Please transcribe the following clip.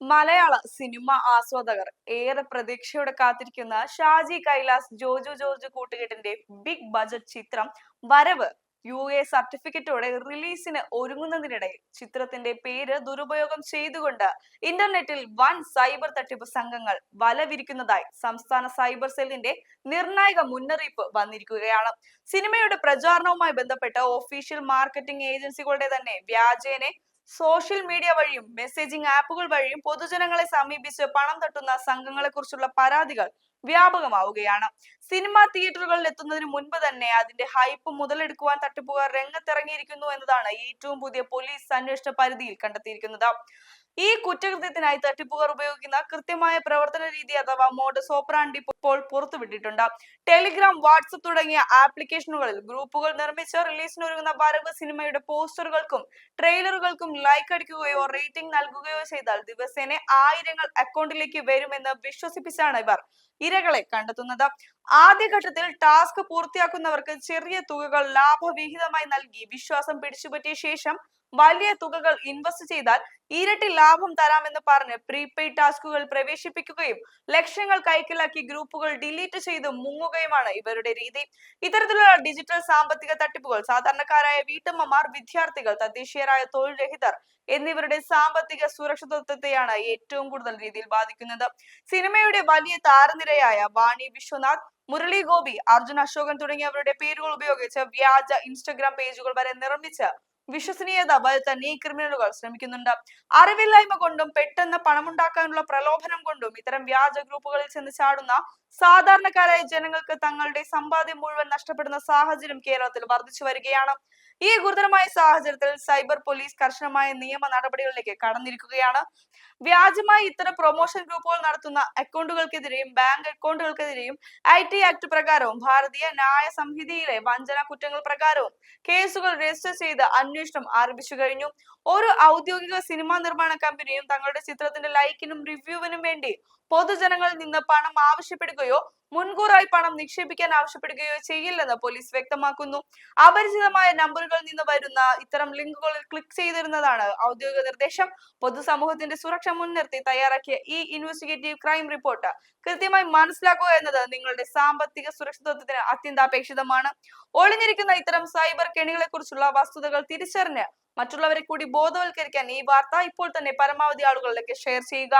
മലയാള cinema ആസ്വാദകർ ഏറെ പ്രതീക്ഷയോടെ കാത്തിരിക്കുന്ന ഷാജി കൈലാസ് ജോജു ജോർജ് കൂട്ടുകെട്ടിന്റെ ബിഗ് ബജറ്റ് ചിത്രം വരവ് UA സർട്ടിഫിക്കറ്റോടെ റിലീസിന് ഒരുങ്ങുന്നതിനിടയിൽ ചിത്രത്തിന്റെ പേര് ദുരുപയോഗം ചെയ്തുകൊണ്ട് ഇന്റർനെറ്റിൽ വൻ സൈബർ തട്ടിപ്പ് സംഘങ്ങൾ വലവിരിക്കുന്നതായി സംസ്ഥാന സൈബർ സെല്ലിന്റെ നിർണായക മുന്നറിയിപ്പ് വന്നിരിക്കുകയാണ്. സിനിമയുടെ പ്രചാരണവുമായി ബന്ധപ്പെട്ട് ഒഫീഷ്യൽ മാർക്കറ്റിംഗ് ഏജൻസികളുടെ തന്നെ വ്യാജേനെ സോഷ്യൽ മീഡിയ വഴിയും മെസ്സേജിംഗ് ആപ്പുകൾ വഴിയും പൊതുജനങ്ങളെ സമീപിച്ച് പണം തട്ടുന്ന സംഘങ്ങളെ കുറിച്ചുള്ള പരാതികൾ വ്യാപകമാവുകയാണ്. സിനിമാ തിയേറ്ററുകളിൽ എത്തുന്നതിന് മുൻപ് തന്നെ അതിന്റെ ഹൈപ്പ് മുതലെടുക്കുവാൻ തട്ടിപ്പുകാർ രംഗത്തിറങ്ങിയിരിക്കുന്നു എന്നതാണ് ഏറ്റവും പുതിയ പോലീസ് അന്വേഷണ പരിധിയിൽ കണ്ടെത്തിയിരിക്കുന്നത്. ഈ കുറ്റകൃത്യത്തിനായി തട്ടിപ്പുകാർ ഉപയോഗിക്കുന്ന കൃത്യമായ പ്രവർത്തന രീതി അഥവാ മോഡസ് ഓപ്പറാൻഡി ഇപ്പോൾ പുറത്തുവിട്ടിട്ടുണ്ട്. ടെലിഗ്രാം, വാട്സ്ആപ്പ് തുടങ്ങിയ ആപ്ലിക്കേഷനുകളിൽ ഗ്രൂപ്പുകൾ നിർമ്മിച്ച് റിലീസിനൊരുങ്ങുന്ന വരവ് സിനിമയുടെ പോസ്റ്ററുകൾക്കും ട്രെയിലറുകൾക്കും ലൈക്ക് അടിക്കുകയോ റേറ്റിംഗ് നൽകുകയോ ചെയ്താൽ ദിവസേന ആയിരങ്ങൾ അക്കൗണ്ടിലേക്ക് വരുമെന്ന് വിശ്വസിപ്പിച്ചാണ് ഇവർ ഇരകളെ കണ്ടെത്തുന്നത്. ആദ്യഘട്ടത്തിൽ ടാസ്ക് പൂർത്തിയാക്കുന്നവർക്ക് ചെറിയ തുകകൾ ലാഭവിഹിതമായി നൽകി വിശ്വാസം പിടിച്ചുപറ്റിയ ശേഷം വലിയ തുകകൾ ഇൻവെസ്റ്റ് ചെയ്താൽ ഇരട്ടി ലാഭം തരാമെന്ന് പറഞ്ഞ് പ്രീപെയ്ഡ് ടാസ്കുകൾ പ്രവേശിപ്പിക്കുകയും ലക്ഷങ്ങൾ കൈക്കലാക്കി ഗ്രൂപ്പുകൾ ഡിലീറ്റ് ചെയ്ത് മുങ്ങുകയുമാണ് ഇവരുടെ രീതി. ഇത്തരത്തിലുള്ള ഡിജിറ്റൽ സാമ്പത്തിക തട്ടിപ്പുകൾ സാധാരണക്കാരായ വീട്ടമ്മമാർ, വിദ്യാർത്ഥികൾ, തദ്ദേശീയരായ തൊഴിൽ രഹിതർ എന്നിവരുടെ സാമ്പത്തിക സുരക്ഷിതത്വത്തെയാണ് ഏറ്റവും കൂടുതൽ രീതിയിൽ ബാധിക്കുന്നത്. സിനിമയുടെ വലിയ താരനിരയായ വാണി വിശ്വനാഥ്, മുരളി ഗോപി, അർജുൻ അശോകൻ തുടങ്ങിയവരുടെ പേരുകൾ ഉപയോഗിച്ച് വ്യാജ ഇൻസ്റ്റഗ്രാം പേജുകൾ വരെ നിർമ്മിച്ച് വിശ്വസനീയത വരുത്താൻ ഈ ക്രിമിനലുകൾ ശ്രമിക്കുന്നുണ്ട്. അറിവില്ലായ്മ കൊണ്ടും പെട്ടെന്ന് പണമുണ്ടാക്കാനുള്ള പ്രലോഭനം കൊണ്ടും ഇത്തരം വ്യാജ ഗ്രൂപ്പുകളിൽ ചെന്ന് ചാടുന്ന സാധാരണക്കാരായ ജനങ്ങൾക്ക് തങ്ങളുടെ സമ്പാദ്യം മുഴുവൻ നഷ്ടപ്പെടുന്ന സാഹചര്യം കേരളത്തിൽ വർദ്ധിച്ചു വരികയാണ്. ഈ ഗുരുതരമായ സാഹചര്യത്തിൽ സൈബർ പോലീസ് കർശനമായ നിയമ നടപടികളിലേക്ക് കടന്നിരിക്കുകയാണ്. വ്യാജമായി ഇത്തരം പ്രൊമോഷൻ ഗ്രൂപ്പുകൾ നടത്തുന്ന അക്കൗണ്ടുകൾക്കെതിരെയും ബാങ്ക് അക്കൗണ്ടുകൾക്കെതിരെയും IT ആക്ട് പ്രകാരവും ഭാരതീയ ന്യായ സംഹിതയിലെ വഞ്ചന കുറ്റങ്ങൾ പ്രകാരവും കേസുകൾ രജിസ്റ്റർ ചെയ്ത് അന്വേഷണം ആരംഭിച്ചു കഴിഞ്ഞു. ഒരു ഔദ്യോഗിക സിനിമാ നിർമ്മാണ കമ്പനിയും തങ്ങളുടെ ചിത്രത്തിന്റെ ലൈക്കിനും റിവ്യൂവിനും വേണ്ടി പൊതുജനങ്ങളിൽ നിന്ന് പണം ആവശ്യപ്പെടുകയോ മുൻകൂറായി പണം നിക്ഷേപിക്കാൻ ആവശ്യപ്പെടുകയോ ചെയ്യില്ലെന്ന് പോലീസ് വ്യക്തമാക്കുന്നു. അപരിചിതമായ നമ്പറുകളിൽ നിന്ന് വരുന്ന ഇത്തരം ലിങ്കുകളിൽ ക്ലിക്ക് ചെയ്തിരുന്നതാണ് ഔദ്യോഗിക നിർദ്ദേശം. പൊതുസമൂഹത്തിന്റെ സുരക്ഷ മുൻനിർത്തി തയ്യാറാക്കിയ ഈ ഇൻവെസ്റ്റിഗേറ്റീവ് ക്രൈം റിപ്പോർട്ട് കൃത്യമായി മനസ്സിലാക്കുക എന്നത് നിങ്ങളുടെ സാമ്പത്തിക സുരക്ഷിതത്വത്തിന് അത്യന്താപേക്ഷിതമാണ്. ഒളിഞ്ഞിരിക്കുന്ന ഇത്തരം സൈബർ കെണികളെ കുറിച്ചുള്ള വസ്തുതകൾ തിരിച്ചറിഞ്ഞ് മറ്റുള്ളവരെ കൂടി ബോധവൽക്കരിക്കാൻ ഈ വാർത്ത ഇപ്പോൾ തന്നെ പരമാവധി ആളുകളിലേക്ക് ഷെയർ ചെയ്യുക.